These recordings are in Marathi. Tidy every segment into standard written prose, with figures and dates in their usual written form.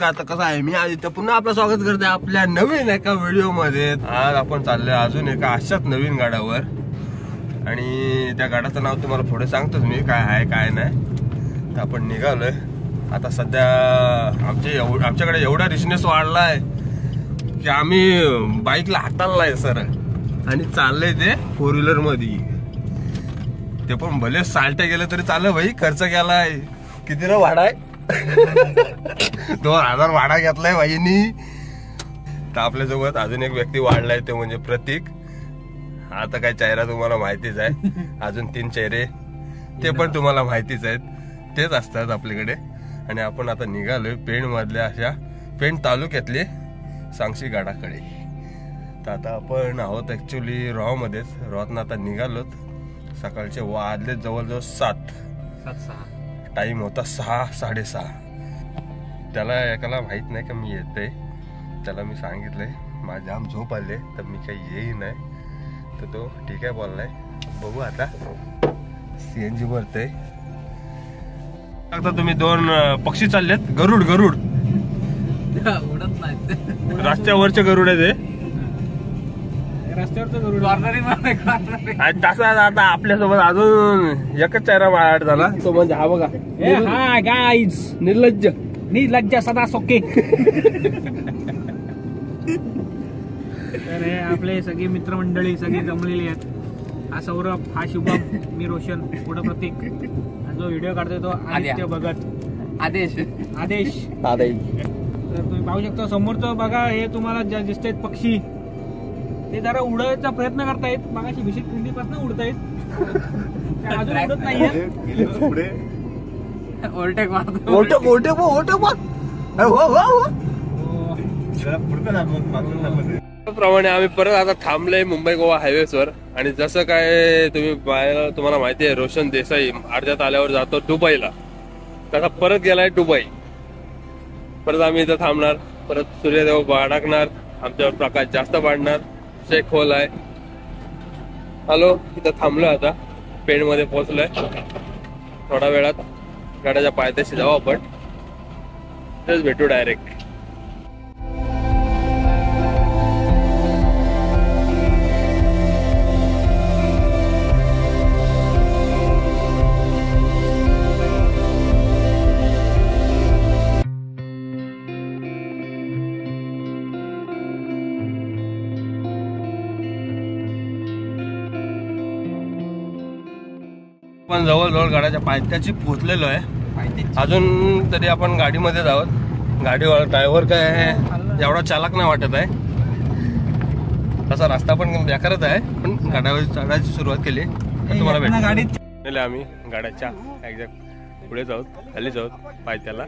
नमस्कार. तर कसं आहे, मी आदित्य पुन्हा आपलं स्वागत करते आपल्या नवीन एका व्हिडिओ मध्ये. आज आपण चाललोय अजून एका अशाच नवीन गाड्यावर आणि त्या गाड्याचं नाव तुम्हाला पुढे सांगतोच मी काय आहे काय नाही. तर आपण निघालोय आता. सध्या आमच्याकडे एवढा रिचनेस वाढलाय की आम्ही बाईकला हाताळलाय सर आणि चाललंय ते 4 व्हीलर मध्ये. ते पण भले साल्टे गेले तरी चाललं भाई. खर्च केलाय किती रे भाडा आहे 2000 भाडा घेतलाय भाईनी. तर आपल्यासोबत अजून एक व्यक्ती वाढलाय ते म्हणजे प्रतीक. आता काय चेहरा तुम्हाला माहितीच आहे. अजून 3 चेहरे ते पण तुम्हाला माहितीच आहेत. तेच असतात आपल्याकडे. आणि आपण आता निघालोय पेण मधल्या अशा पेण तालुक्यातले सांगशी गाडाकडे. तर आता आपण आहोत ऍक्च्युली रॉ मध्येच. रॉतनं आता निघालोत. सकाळचे वाजले जवळजवळ 7:06. टाइम होता 6-6:30. त्याला एकाला माहित नाही का मी येते. त्याला मी सांगितलंय माझी जाम झोप आले तर मी काही येई नाही. तर तो ठीक आहे बोललाय. बघू आता सीएनजी भरते. आता तुम्ही 2 पक्षी चाललेत. गरुड गरुड उडत नाही. रस्त्यावरचे गरुड आहे ते. रस्त्यावरचं गरुड आणि तसा आता आपल्यासोबत अजून एकच चेहरा माराट झाला तो म्हणजे हा बघा. हा गाईज निर्लज्ज सदा सोके. तर हे आपले सगळे मित्रमंडळी सगळी जमलेली आहेत. हा सौरभ, हा शुभम, मी रोशन, पुढं प्रतीक. आणि जो व्हिडिओ काढतोय तो आदित्य भगत. आदेश तर तुम्ही पाहू शकता समोरचं बघा. हे तुम्हाला ज्या दिसतायत पक्षी ते जरा उडायचा प्रयत्न करतायत. मागाशी भिशीत खिंडीपासून उडतायत. अजून उडत नाहीये. ओव्हरटेक प्रमाणे आम्ही परत आता थांबलोय मुंबई गोवा हायवेवर. आणि जसं काय तुम्हाला माहिती आहे रोशन देसाई अर्ध्यात आल्यावर जातो दुबईला. तसा परत गेलाय दुबई. परत आम्ही इथं थांबणार. परत सूर्यदेव बाळगणार. आमच्यावर प्रकाश जास्त वाढणार. चेक होल आहे. हॅलो इथं थांबलोय आता. पेण मध्ये पोहोचलोय. थोड्या वेळात गाड्याच्या पायथ्याशी जाऊ आपण. तेच भेटू डायरेक्ट. आपण जवळजवळ गाड्याच्या पायथ्याशी पोहोचलेलो आहे. अजून तरी आपण गाडीमध्ये आहोत. गाडीवर ड्रायव्हर काय एवढा चालक नाही वाटत आहे. तसा रस्ता पण बेकारच आहे. पण गाड्यावर चढायची सुरुवात केली. तुम्हाला भेटले आम्ही गाड्याच्या एक्झॅक्ट पुढेच आहोत. खालीच आहोत पायथ्याला.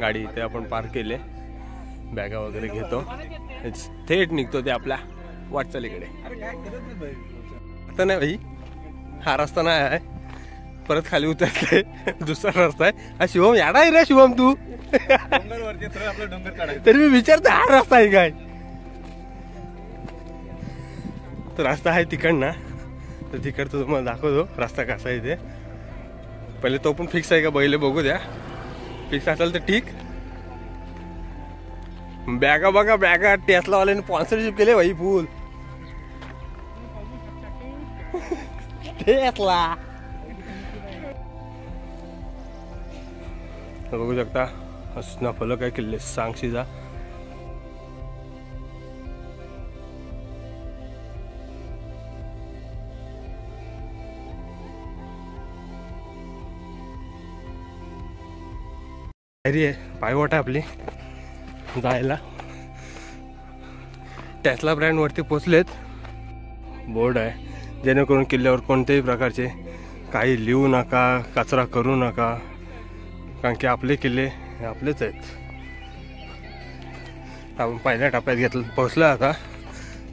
गाडी इथे आपण पार्क केले. बॅगा वगैरे घेतो. थेट निघतो ते आपल्या वाटचालीकडे. आता नाही भाई हा रस्ता नाही आहे. परत खाली उतरते दुसरा रस्ता आहे. हा शिवम याडा आहे रे शिवम तू. तरी मी विचारते हा रस्ता आहे काय. तर रस्ता आहे तिकडनं. तर तिकडचं तुम्हाला दाखवतो रस्ता कसा आहे ते. पहिले तो पण फिक्स आहे का पहिले बघू द्या. फिक्स असेल तर ठीक. बॅगा बघा बॅगा. टेस्लावाल्याने स्पॉन्सरशिप केले भाई फुल. टेस्ला बघू शकता. असना फलक आहे किल्ले सांगशीचा. आहे पायवाट आहे आपली जायला. टेस्ला ब्रँड वरती पोचलेत. बोर्ड आहे जेणेकरून किल्ल्यावर कोणत्याही प्रकारचे काही लिहू नका, कचरा करू नका. कारण की आपले किल्ले हे आपलेच आहेत. आपण पहिल्या टप्प्यात घेतलं पोहोचलो आता.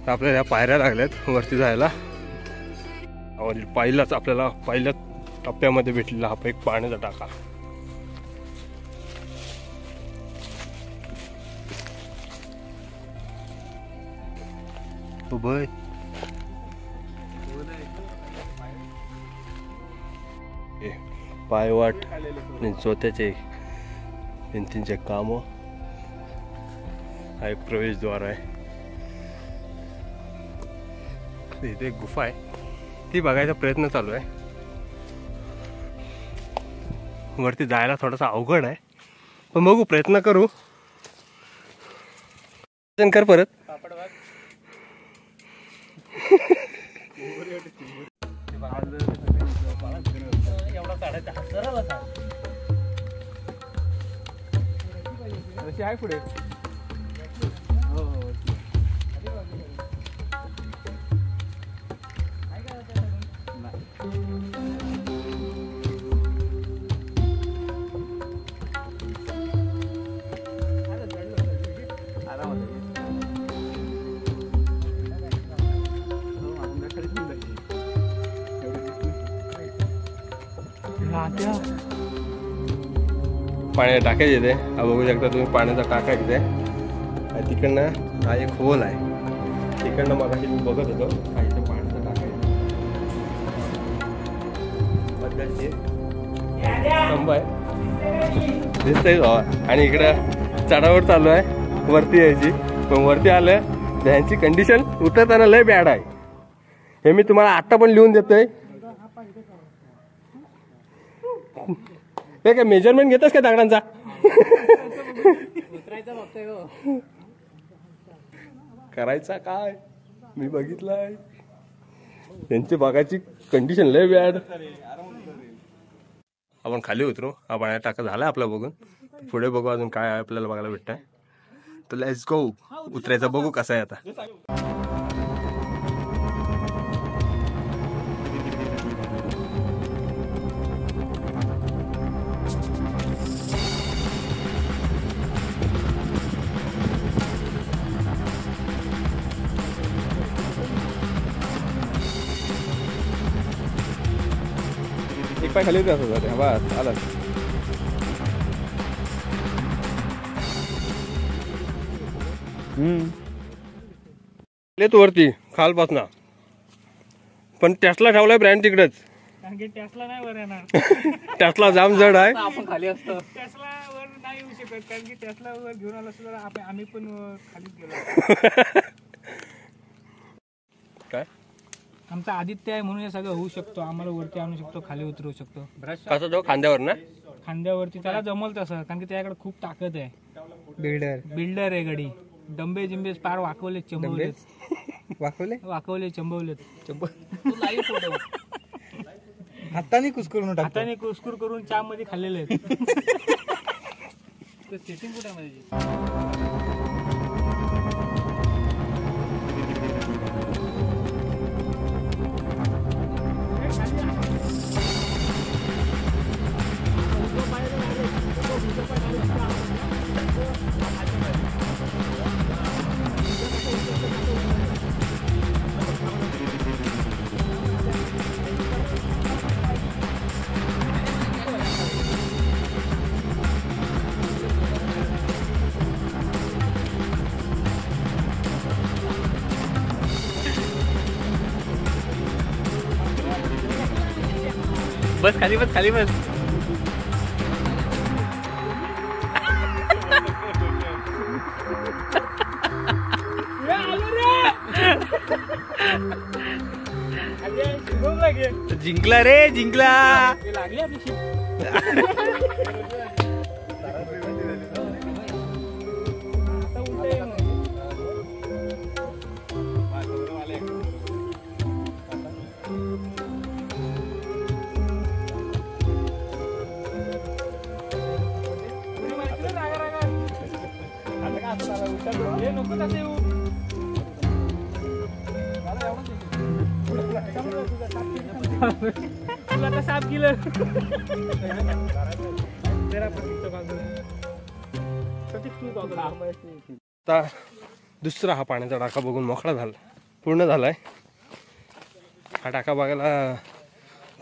तर आपल्याला पायऱ्या लागल्यात वरती जायला. पहिलाच आपल्याला पहिल्या टप्प्यामध्ये भेटलेला हा एक पाण्याचा टाका. पायवाट आणि चोथ्याचे भिंतींचे काम हा एक प्रवेशद्वार आहे. इथे एक गुफा आहे, ती बघायचा प्रयत्न चालू आहे. वरती जायला थोडासा अवघड आहे, पण बघू, प्रयत्न करू. कर परत. आहे पुढे. पाण्यात टाकायचे येते. हा बघू शकता तुम्ही, पाण्याचा टाका इथे आणि तिकडनं हा एक होल आहे. तिकडनं मग अशी बघत होतो हा इथे पाण्याचा टाका स्तंभ आहे दिसतंय. आणि इकडं चढावर चालू आहे वरती यायची, पण वरती आलं त्यांची कंडिशन उतरताना लय बॅड आहे. हे मी तुम्हाला आत्ता पण लिहून देतोय. काय मेजरमेंट घेतोस का दगडांचा? करायचा काय, मी बघितलंय त्यांची बघायची कंडिशन लय बॅड. आपण खाली उतरू. हा पाण्यात टाका झाला आपला बघून. पुढे बघू अजून काय आपल्याला बघायला भेटतंय. तर लेट्स गो. उतरायचं बघू कसं आहे आता. एक पाय खाली असं जाते. बस आला. तू वरती खालपासना, पण टेस्ला ठेवलाय ब्रँड तिकडेच. कारण की टेस्ला नाही वर येणार. टेस्ला जाम जड आहे. आपण खाली असतो. टेस्ला वर नाही येऊ शकत, कारण की टेस्ला वर घेऊन आलो असतो तर आम्ही पण खालीच गेलो. काय आमचा आदित्य आहे म्हणून हे सगळं होऊ शकतो. आम्हाला वरती आणू शकतो, खाली उतरवू शकतो. कसं तो खांद्यावर ना, खांद्यावरती त्याला जमल तसं, कारण की त्याच्याकडे खूप ताकद आहे. बिल्डर आहे गडी. डंबे जिंबे पार वाकवले चंबवले. हाताने कुस्कुर करून चहा मध्ये खाल्लेले आहेत. सेटिंग कुठे आहे? बस खाली बस. जिंकला रे, जिंकला. लागली आपली शिप. तुला साफ केलं. आता दुसरा हा पाण्याचा टाका बघून मोकळा झाला, पूर्ण झालाय. हा टाका बघायला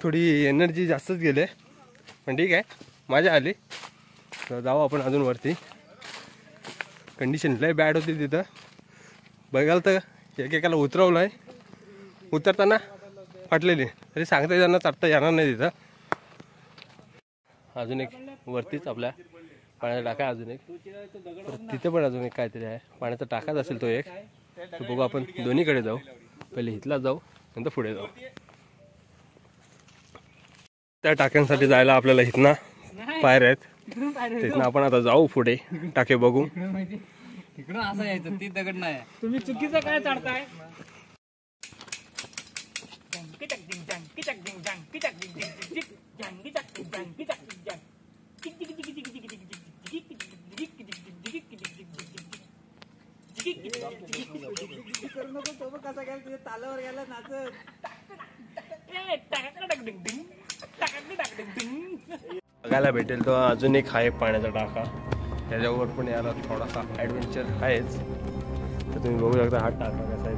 थोडी एनर्जी जास्तच गेले, पण ठीक आहे, मजा आली. तर जाऊ आपण अजून वरती. कंडिशन लय बॅड होती तिथं. बघाल तर एकेकाला उतरवलं आहे, उतरताना फाटलेली. तरी सांगता त्यांना चढता येणार नाही तिथं. अजून एक वरतीच आपल्या पाण्याचा टाका अजून एक, परत तिथे पण अजून एक काहीतरी आहे पाण्याचा टाकाच असेल तो एक. तर बघू आपण दोन्हीकडे जाऊ, पहिले इथला जाऊ नंतर पुढे जाऊ. त्या टाक्यांसाठी जायला आपल्याला इथना पायऱ्या आहेत, तिथनं आपण आता जाऊ पुढे टाके बघू. इकडून असं यायचं, ती दगड नाही. तुम्ही चुकीचं काय चालताय. तालावर गेला नाचत. बघायला भेटेल तो अजून एक आहे पाण्याचा टाका, त्याच्यावर पण याला थोडासा ॲडव्हेंचर आहेच. तर तुम्ही बघू शकता हा टाका कसा आहे.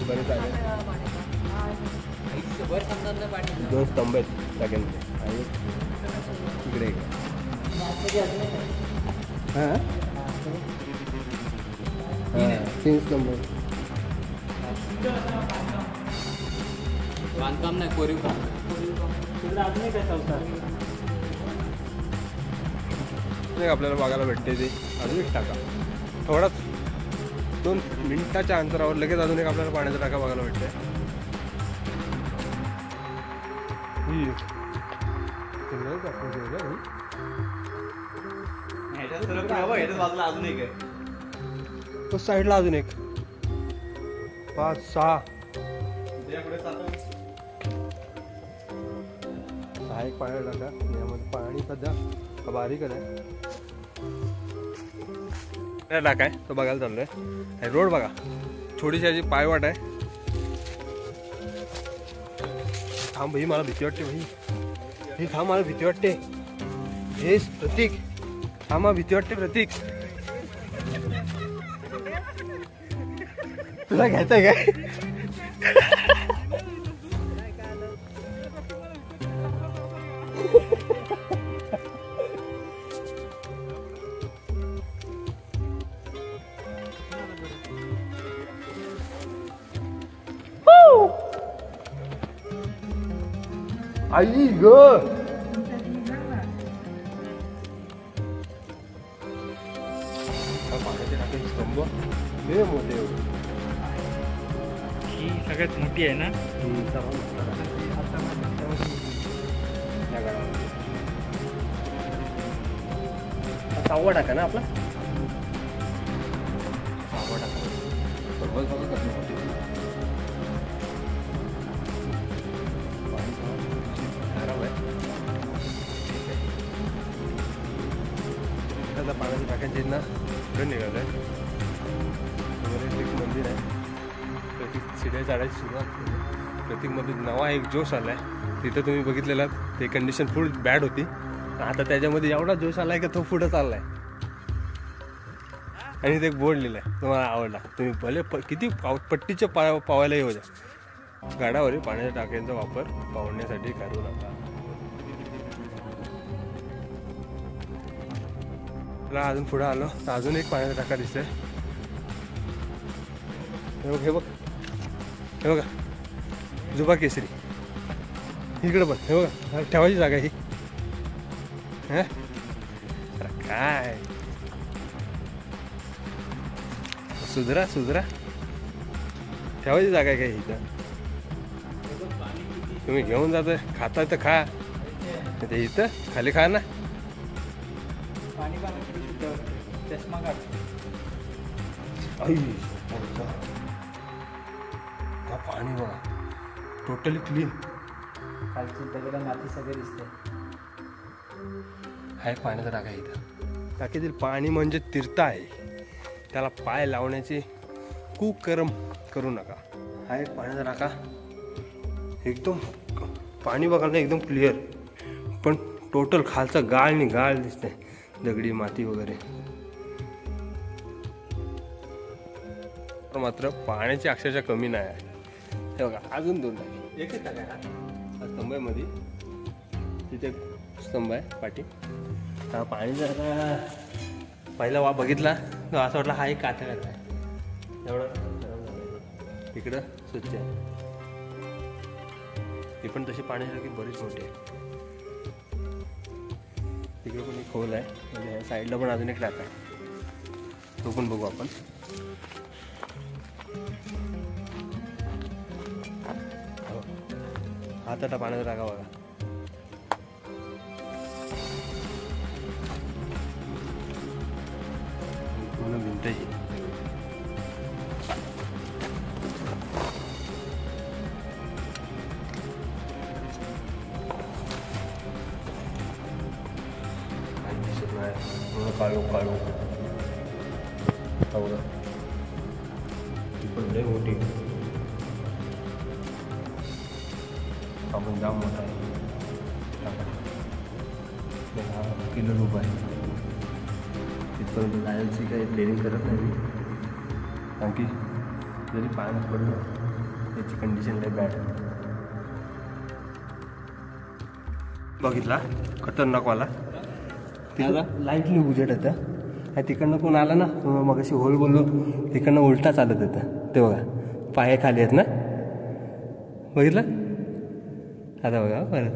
बरेच आहे, 2 स्तंभ आहेत टाक्यांमध्ये आणि इकडे एक. हां 3 स्तंभ. बांधकाम नाही, कोरीव काम. आपल्याला बघायला भेटते ते अजून एक टाका, थोडाच 2 मिनिटाच्या अंतरावर लगेच अजून एक आपल्याला पाण्याचा टाका बघायला भेटते. अजून एक आहे, तो साईडला अजून एक 5-6 एक पाण्याचा टाका. यामध्ये पाणी सध्या बारीकच आहे. टाका आहे तो बघायला चाललोय. रोड बघा, थोडीशी अशी पायवाट आहे. थांब भाई, मला भीती वाटते भाई. हे थांब, मला भीती वाटते. हे प्रतीक थांब, मला भीती वाटते प्रतीक. तुला घ्यायचंय काय? आई ग, पाण्याचे टाके स्तंभ हे मोठे. ही सगळ्यात मोठी आहे ना. सहावा टाका ना आपला, 6वा टाका. बरोबर बघा कसं मोठी. पाण्याच्या टाक्यांचे ना पुढे निघालं आहे. एक मंदिर आहे, प्रतीक शिड्या चढायची सुरुवात केली. प्रतीकमध्ये नवा एक जोश आला आहे. तिथं तुम्ही बघितलेला ते कंडिशन फुल बॅड होती, आता त्याच्यामध्ये एवढा जोश आला आहे की तो पुढं चालला आहे. आणि ते एक बोर्ड लिहिलं आहे, तुम्हाला आवडला. तुम्ही भले किती पट्टीचे पावायला येऊ द्या, गाडावरील पाण्याच्या टाक्यांचा वापर पावण्यासाठी करू नका. अजून पुढे आलो तर अजून एक पाण्याचा टाका दिसतोय. हे बघ, हे बघ, हे बघा, जुबा केसरी. इकडे पण हे बघा, ठेवायची जागा ही. काय सुधरा सुधरा, ठेवायची जागा आहे काय इथं? तुम्ही घेऊन जाता, खाता तर खा, ते इथं खाली खा ना. चष्मा काढ. पाणी बघा, टोटली क्लीन. खालची दगड माती सगळे दिसते. हा एक पाण्याचा टाका आहे इथं. टाकीतील पाणी म्हणजे तीर्थ आहे, त्याला पाय लावण्याचे कुकर्म करू नका. हा एक पाण्याचा टाका, एकदम पाणी बघायला एकदम क्लिअर, पण टोटल खालचा गाळ आणि गाळ दिसते, दगडी माती वगैरे. मात्र पाण्याची अक्षरशः कमी नाही आहे. हे बघा, अजून 2 टाके, एकच टाका आहे. हा स्तंभ आहे मध्ये, तिथे स्तंभ आहे पाठी. हा पाणी जर पहिला बघितला तर असं वाटलं हा एक काचा आहे एवढं. इकडं स्वच्छ आहे, ही पण तशी पाण्याची टाकी बरीच मोठी आहे. तिकडे पण एक खोल आहे. म्हणजे ह्या साईडला पण अजून एक टाका आहे, तो पण बघू आपण. हाताटा पाण्याचा टाका बघा. पूर्ण भिंत ही काळू काळू पण लय मोठी. आपण जाम मोठा आहे. किलो रुपये आहे. तिथपर्यंत जायची काही प्लेनिंग करत नाही मी, कारण की जरी पाण्यात पडलं त्याची कंडिशन लय बॅड. बघितला खतरनाकवाला. लाईटली उजेड होतं आणि तिकडनं कोण आला ना, मग अशी होल बोललो तिकडनं उलटा चालत होतं. ते बघा पाय खाली आहेत ना, बघितलं आता बघा परत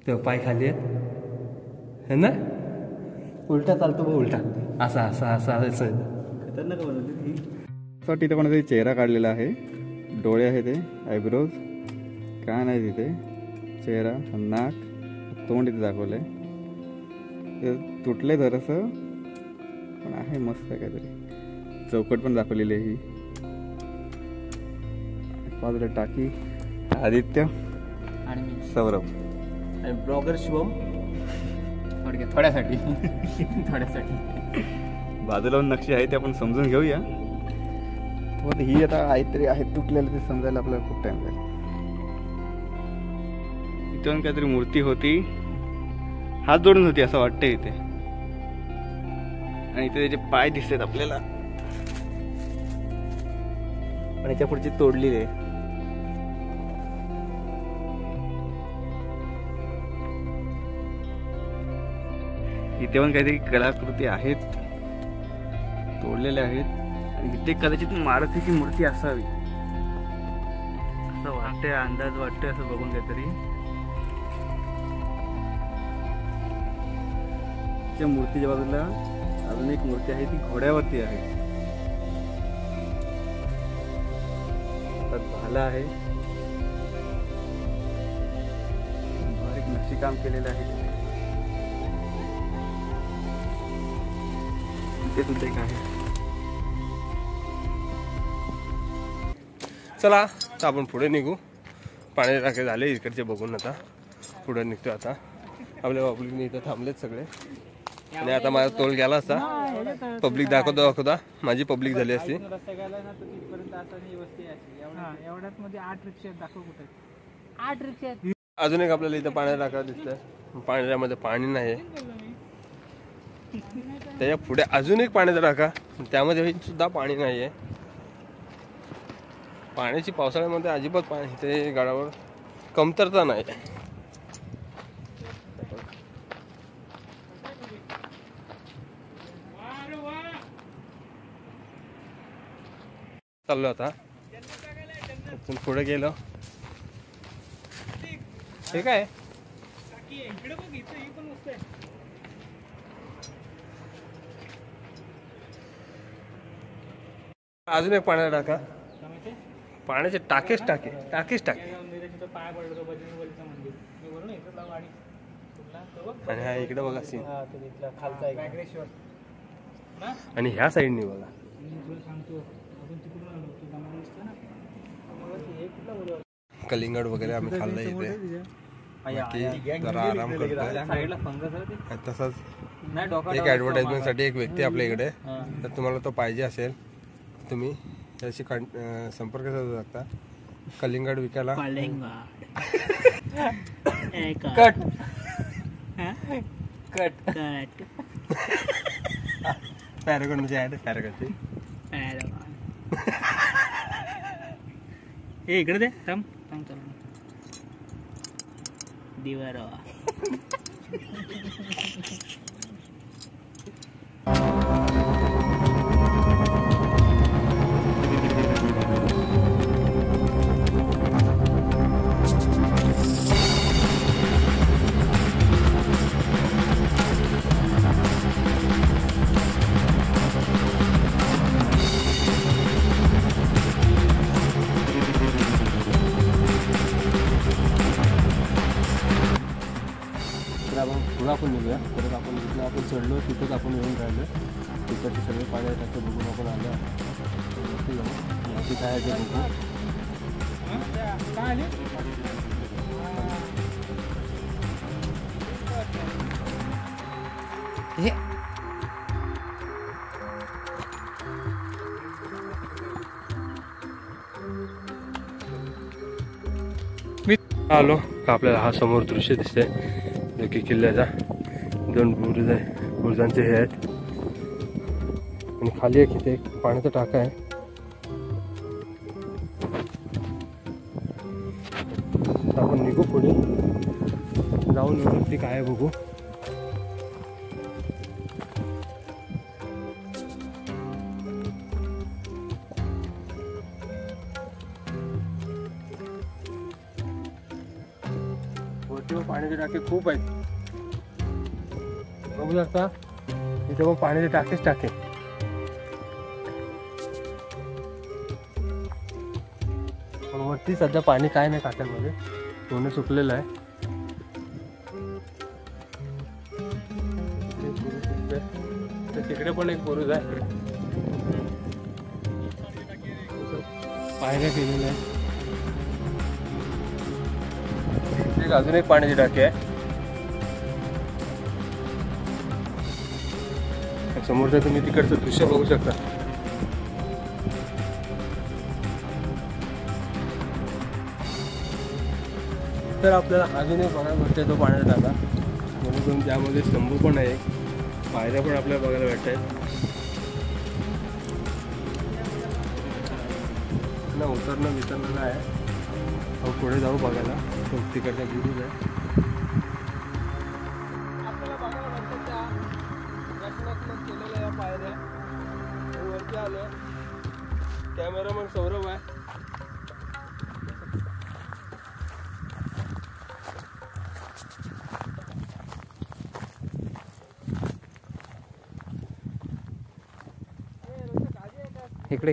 ते पाय खाली आहेत है ना, उलटा चालतो बघ, उलटा असा असा असा असं. खतरनाक बनवली ती. तिथे कोणातरी चेहरा काढलेला आहे, डोळे आहे, ते आयब्रोज, कान आहे तिथे, चेहरा, नाक, तोंड इथे दाखवलंय. ते तुटले जरासं पण आहे, मस्त आहे काहीतरी. चौकट पण दाखवलेली आहे ही. बाजूला टाकी, आदित्य आणि मी सौरभ आणि ब्लॉगर शिवम थोड्यासाठी बाजूला नक्षी आहे ते आपण समजून घेऊया. पण ही आता काहीतरी आहे तुटलेलं, ते समजायला आपल्याला खूप टाइम जाईल. इथून काहीतरी मूर्ती होती, हात जोडून होती असं वाटतं इथे, आणि इथे त्याचे पाय दिसतात आपल्याला, आणि याच्या पुढची तोडलेली आहे. इथे पण काहीतरी कलाकृती आहेत, तोडलेल्या आहेत, आणि इथे कदाचित मारुतीची मूर्ती असावी असं वाटतंय, अंदाज वाटतोय असं बघून काहीतरी. त्या मूर्तीच्या बाजूला अजून एक मूर्ती आहे, ती घोड्यावरती आहे. त्यात भाला आहे, बारीक नक्षीकाम केलेलं आहे. ते सुद्धा एक आहे. चला आता आपण पुढे निघू. पाण्याचे टाके झाले इकडचे बघून, आता पुढे निघतो. आता आपल्या पब्लिकने इथं थांबलेत सगळे, आणि आता माझा तोल गेला असता. पब्लिक दाखवता माझी पब्लिक झाली असती. एवढ्यात मध्ये 8 रिक्षा दाखव, कुठे 8 रिक्षा. अजून एक आपल्याला इथं पाण्याचा टाका दिसतंय, पाण्यामध्ये पाणी नाही. त्याच्या पुढे अजून एक पाण्याचा टाका, त्यामध्ये सुद्धा पाणी नाहीये. पाण्याची पावसाळ्यामध्ये अजिबात पाणी ते गडावर कमतरता नाही. चाललो आता पुढे गेलो. हे काय अजून एक पाण्याचा टाका, पाण्याचे टाकेच टाके. पाया पडलो बजरंगबलीचं मंदिर, मी बोललो ना इकडला वाडी कुठला, आणि हा इकडे बघा सीन, खालचा व्याघ्रेश्वर. आणि ह्या साईडनी बघा. तुला सांगतो आपण तिकडून आलो, तू जमा नसतं ना, हे कुठला बोलवा. कलिंगड वगैरे आम्ही खाल्लंय इथे. बाकी जरा आराम करतोय. साईडला फंगस आहे ते. तसंच एक ऍडव्हर्टाइजमेंट साठी एक व्यक्ती आपल्या इकडे, तर तुम्हाला तो पाहिजे असेल तुम्ही त्याशी संपर्क साधू शकता. कलिंगड विकायला. कट पॅरागॉन म्हणजे ऍड पॅरागॉनची. हे इकडे दे, थांब चालू दिवारा. बघूया. परत आपण जिथं आपण चढलो तिथंच आपण येऊन राहिलो. तिकडचे सगळे पाण्याचे टाके बघून आपण आलो. वरती जाऊ, वरती काय आहे ते बघू. काय आली आलो का आपल्याला हा समोर दृश्य दिसतंय जो की किल्ल्याचा. 2 बुरुज आहे, बुरुजांचे हे आहेत आणि खाली एक इथे एक पाण्याचा टाका आहे. आपण निघू पुढे जाऊन वरती काय आहे बघू. वरती पाण्याचे टाके खूप आहेत बघू शकता. इथे मग पाण्याचे टाकेच टाके. पण वरती सध्या पाणी काय नाही टाक्यांमध्ये, पूर्ण सुकलेलं आहे. तिकडे पण एक बुरुज आहे, पायऱ्या केलेल्या आहे. अजून एक पाण्याची टाकी आहे. समोरचं तुम्ही तिकडचं दृश्य बघू शकता. तर आपल्याला अजून एक बघायला भेटतोय तो पाण्याचा टाका, म्हणून त्यामध्ये स्तंभ पण आहे, पायऱ्या पण आपल्याला बघायला भेटत आहेत. ना उतरणं वितरणं आहे. पुढे जाऊ बघायला तो तिकडचा बुरुज आहे. आपल्याला बघायला भेटतात त्या रचनात्मक केलेल्या या पायऱ्या. वरती आलो. कॅमेरामन सौरभ आहे. इकडे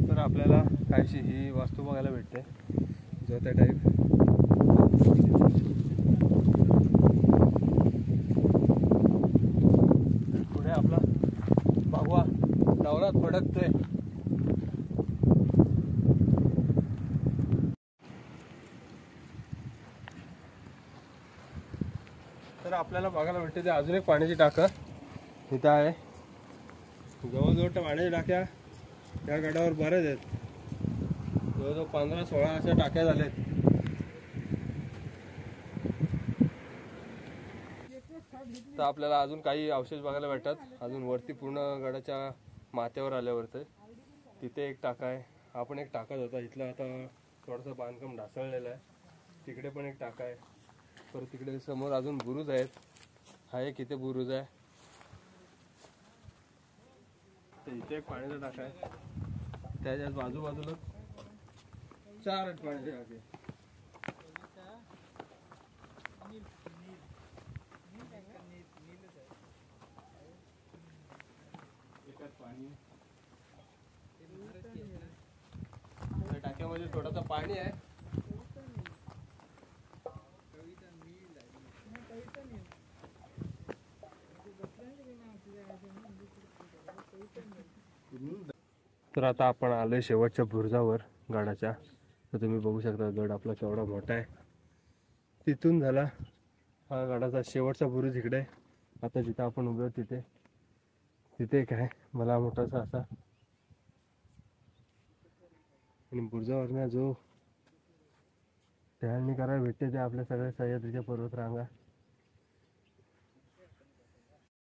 तर आपल्याला काहीशी ही वास्तू बघायला भेटते जो त्या टाईप. पुढे आपला भगवा डवरात फडकतोय. तर आपल्याला बघायला भेटते ते अजून एक पाण्याची टाकं इथं आहे. जवळजवळ त्या पाण्याच्या टाक्या त्या गडावर बऱ्याच आहेत. जवळजवळ 15-16 अशा टाक्या झाल्यात. तर आपल्याला अजून काही अवशेष बघायला भेटतात. अजून वरती पूर्ण गडाच्या माथ्यावर आल्यावरती तिथे एक टाका आहे. हा पण एक टाकाच होता. इथला आता थोडंसं बांधकाम ढासळलेलं आहे. तिकडे पण एक टाका आहे. परत तिकडे समोर अजून बुरुज आहेत. हा एक इथे बुरुज आहे. इथे एक पाण्याचा टाका आहे. त्याच्याच बाजूबाजूला 4 पाण्याचे टाके. टाक्यामध्ये थोडंसं पाणी आहे. तर आता आपण आलोय शेवटच्या बुरुजावर गडाच्या. तर तुम्ही बघू शकता गड आपला केवढा मोठा आहे. तिथून झाला हा गडाचा शेवटचा बुरुज इकडे आहे. आता जिथं आपण उभे आहोत तिथे एक आहे मला मोठासा असा. आणि बुरुजावरनं जो टहलणी करायला भेटते ते आपल्या सगळ्या सह्याद्रीच्या पर्वतरांगा.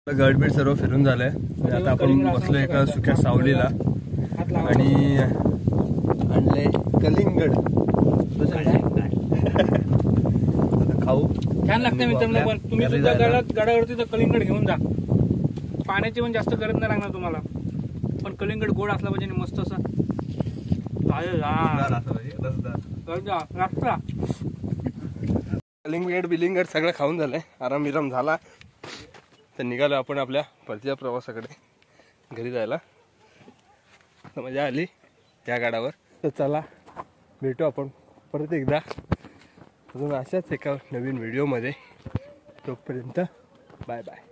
गडबीड सर्व फिरून झालंय. आता आपण बसलो एका सुक्या सावलीला आणि आणले कलिंगड. खाऊ छान लागतं मित्रांनो. पण तुम्ही सुद्धा गडावरती तर कलिंगड घेऊन जा. पाण्याची पण जास्त गरज नाही लागणार तुम्हाला. पण कलिंगड गोड असला पाहिजे मस्त असा. कलिंगड बिलिंगड सगळं खाऊन झालंय. आराम विराम झाला. तर निघालो आपण आपल्या परतीच्या प्रवासाकडे घरी जायला. तर मजा आली त्या गडावर. तर चला भेटू आपण परत एकदा अजून अशाच एका नवीन व्हिडिओमध्ये. तोपर्यंत बाय बाय.